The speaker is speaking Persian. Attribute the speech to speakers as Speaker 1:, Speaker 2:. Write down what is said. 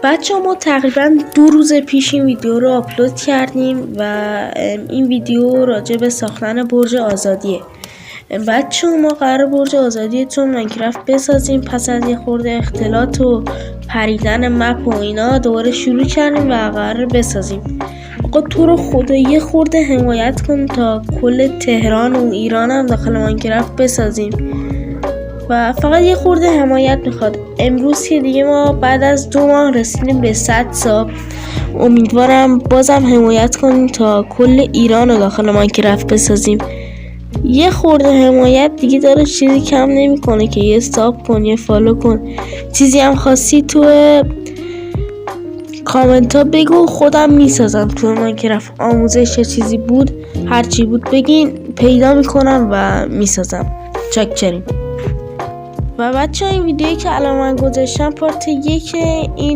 Speaker 1: بچه ما تقریبا 2 روز پیش این ویدیو رو آپلود کردیم و این ویدیو راجع به ساختن برج آزادیه. بچه ما قرار برج آزادی تو ماینکرافت بسازیم. پس از یه خورده اختلاط و پریدن مپ و اینا دوباره شروع کردیم و قرار بسازیم. آقا تو رو خدا یه خورده حمایت کن تا کل تهران و ایران هم داخل ماینکرافت بسازیم و فقط یه خورده حمایت میخواد. امروز که دیگه ما بعد از 2 ماه رسیدیم به 100 ساب. امیدوارم بازم حمایت کنیم تا کل ایران رو داخل ماینکرافت بسازیم. یه خورده حمایت دیگه داره، چیزی کم نمیکنه که یه ساب کن، یه فالو کن. چیزی هم خواستی تو کامنت ها بگو، خودم میسازم. تو ماینکرافت آموزش چیزی بود، هر چی بود بگین، پیدا میکنم و میسازم. چاکریم. و بچه این ویدیویی که الان من گذاشتم پارت 1 این